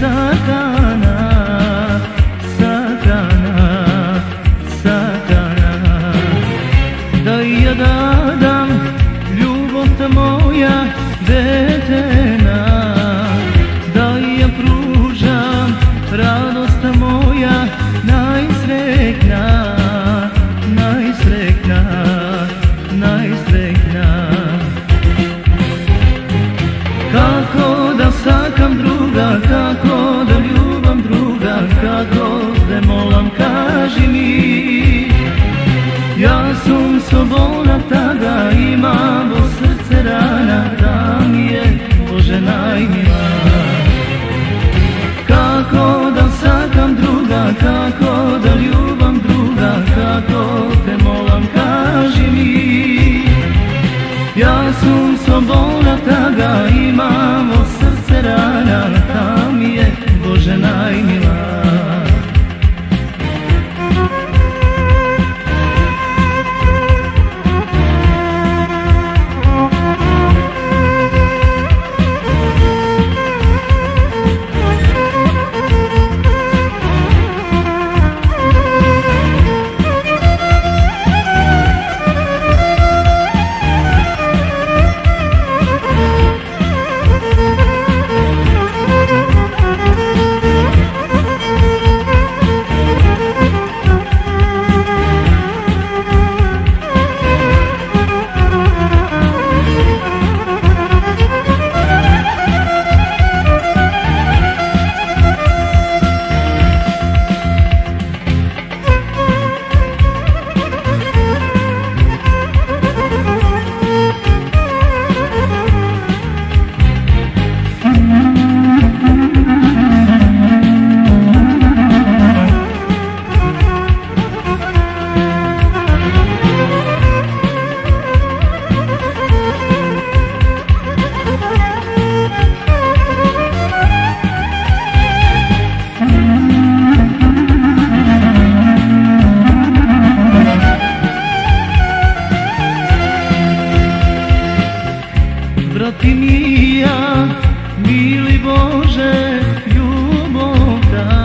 satana, satana, satana. Da ja dadam ljubav ta moja detena, da ja pružam radost ta moja najsretna, najsretna, najsretna. Kako da sakam druga, kako da ljubam druga, kako te molam kaži mi. Ja sam slobodna tada, imam u srce rana, da mi je Bože najmila. Kako da sakam druga, kako da ljubam druga, kako te molam kaži mi. Ja sam slobodna tada, imam u srce rana, da mi je Bože najmila. Brati mija, mili Bože, ljubav ta